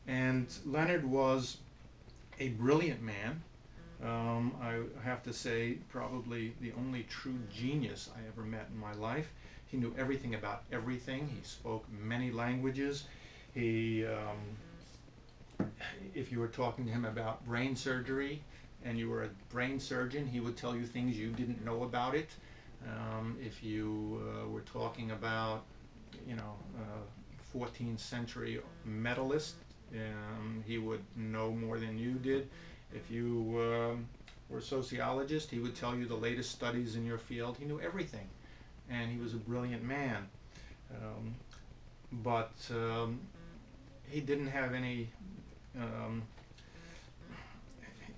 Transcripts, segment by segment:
And Leonard was a brilliant man. I have to say, probably the only true genius I ever met in my life. He knew everything about everything. He spoke many languages. He, if you were talking to him about brain surgery and you were a brain surgeon, he would tell you things you didn't know about it. If you were talking about, you know, 14th century metallist, he would know more than you did. If you were a sociologist, he would tell you the latest studies in your field. He knew everything, and he was a brilliant man. Um, but he didn't have any. Um,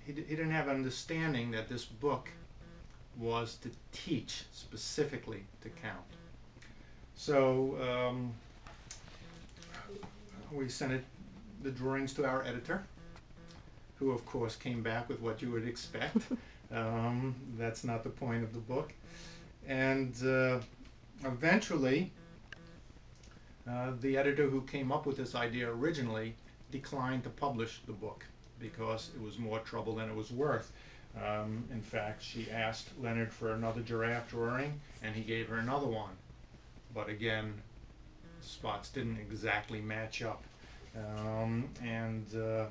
he didn't have understanding that this book was to teach specifically to count. So we sent the drawings to our editor, who of course came back with what you would expect. That's not the point of the book. And eventually, the editor who came up with this idea originally declined to publish the book because it was more trouble than it was worth. In fact, she asked Leonard for another giraffe drawing, and he gave her another one. But again, spots didn't exactly match up. Um, and uh,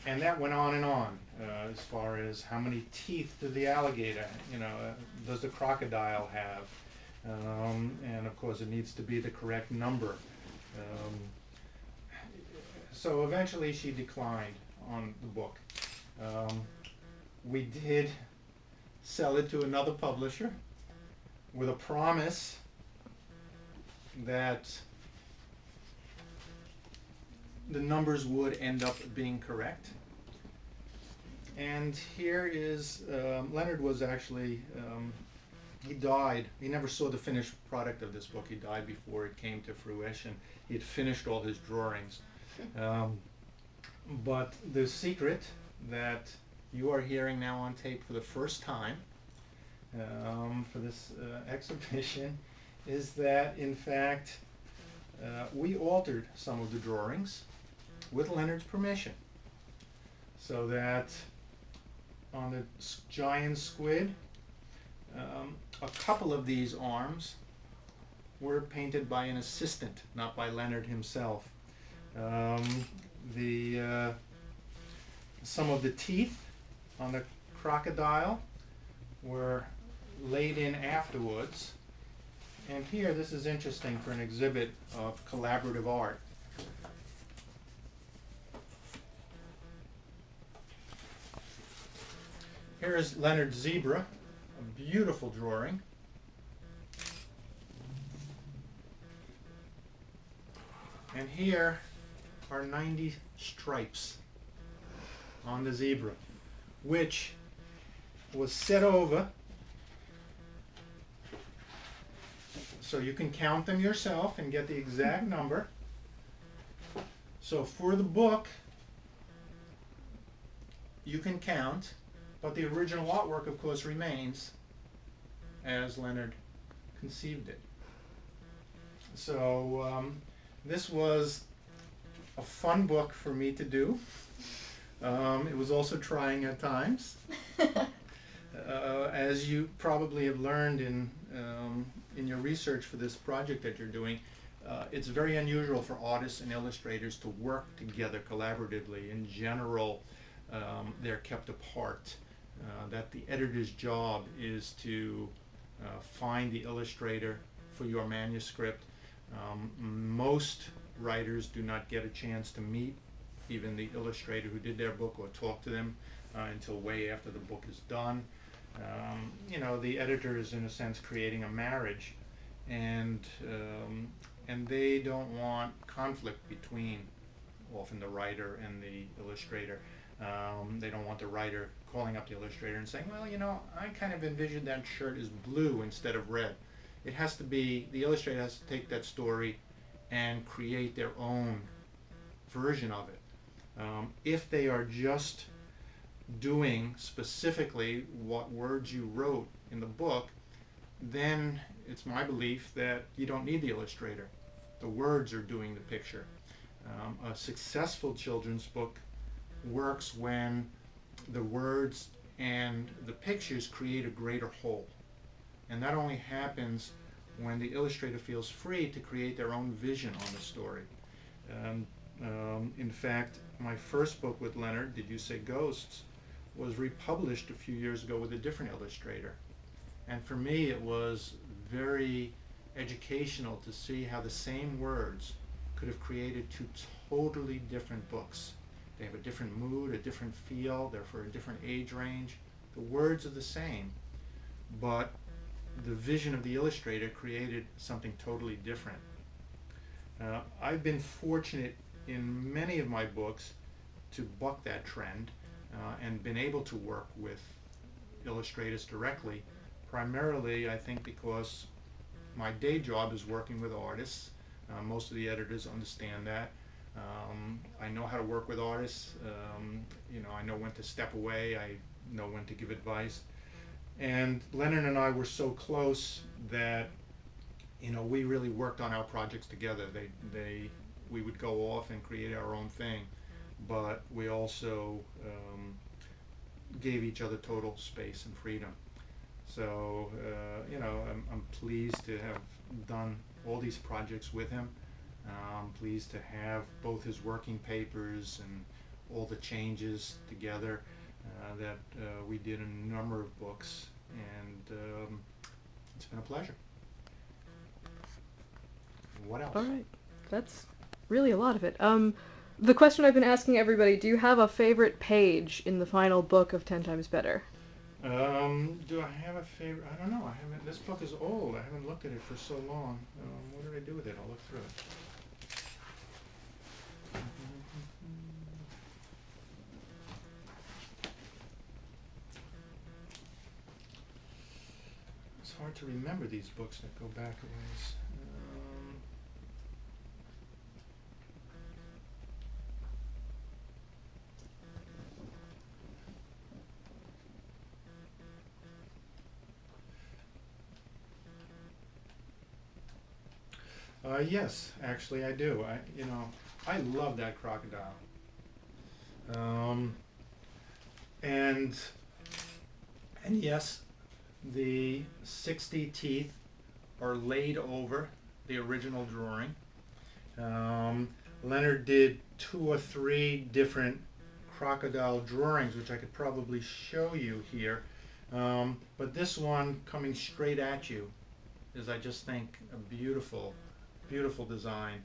and that went on and on, as far as how many teeth does the alligator, does the crocodile have? And of course, it needs to be the correct number. Um, so eventually, she declined on the book. Um, we did sell it to another publisher with a promise that the numbers would end up being correct. And here is Leonard was actually he died. He never saw the finished product of this book. He died before it came to fruition. He had finished all his drawings. Um, but the secret that you are hearing now on tape for the first time for this exhibition is that, in fact, we altered some of the drawings with Leonard's permission, so that on the giant squid, a couple of these arms were painted by an assistant, not by Leonard himself. Um, the Some of the teeth on the crocodile were laid in afterwards. And here, this is interesting for an exhibit of collaborative art. Here is Leonard's zebra, a beautiful drawing. And here are 90 stripes on the zebra, which was set over so you can count them yourself and get the exact number. So for the book, you can count, but the original artwork, of course, remains as Leonard conceived it. So this was a fun book for me to do. It was also trying at times. As you probably have learned in your research for this project that you're doing, it's very unusual for artists and illustrators to work together collaboratively. In general, they're kept apart. That the editor's job is to find the illustrator for your manuscript. Most writers do not get a chance to meet even the illustrator who did their book or talk to them until way after the book is done. The editor is in a sense creating a marriage, and they don't want conflict between often the writer and the illustrator. They don't want the writer calling up the illustrator and saying, well, I kind of envisioned that shirt is blue instead of red. It has to be, the illustrator has to take that story and create their own version of it. If they are just doing specifically what words you wrote in the book, then it's my belief that you don't need the illustrator. The words are doing the picture. A successful children's book works when the words and the pictures create a greater whole. And that only happens when the illustrator feels free to create their own vision on the story. In fact, my first book with Leonard, Did You Say Ghosts, was republished a few years ago with a different illustrator. And for me, it was very educational to see how the same words could have created two totally different books. They have a different mood, a different feel, they're for a different age range. The words are the same, but the vision of the illustrator created something totally different. I've been fortunate in many of my books to buck that trend and been able to work with illustrators directly, primarily I think because my day job is working with artists. Most of the editors understand that. I know how to work with artists. I know when to step away. I know when to give advice. And Leonard and I were so close that we really worked on our projects together. We would go off and create our own thing, but we also gave each other total space and freedom. So I'm pleased to have done all these projects with him. I'm pleased to have both his working papers and all the changes together that we did in a number of books, and it's been a pleasure. What else? All right, that's really a lot of it. The question I've been asking everybody: do you have a favorite page in the final book of 10 Times Better? Do I have a favorite? I don't know. I haven't. This book is old. I haven't looked at it for so long. What did I do with it? I'll look through it. It's hard to remember these books that go back a ways. Yes, actually, I do. I love that crocodile. Um, and and yes, the 60 teeth are laid over the original drawing. Um, Leonard did 2 or 3 different crocodile drawings, which I could probably show you here. But this one coming straight at you is, I just think, a beautiful, beautiful design,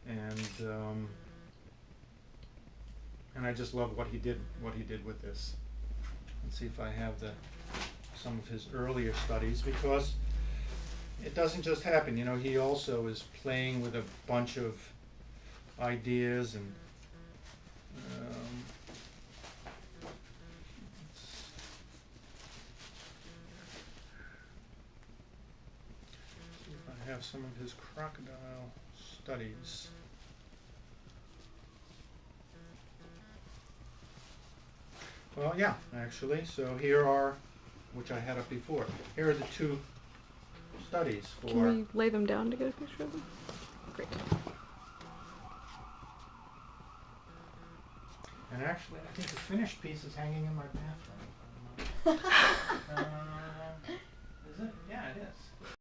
and and I just love what he did with this. Let's see if I have some of his earlier studies, because it doesn't just happen. He also is playing with a bunch of ideas, and see if I have some of his crocodile studies. Well, yeah, actually. So here are, which I had up before. Here are the 2 studies for. Can we lay them down to get a picture of them? Great. And actually, I think the finished piece is hanging in my bathroom. Is it? Yeah, it is.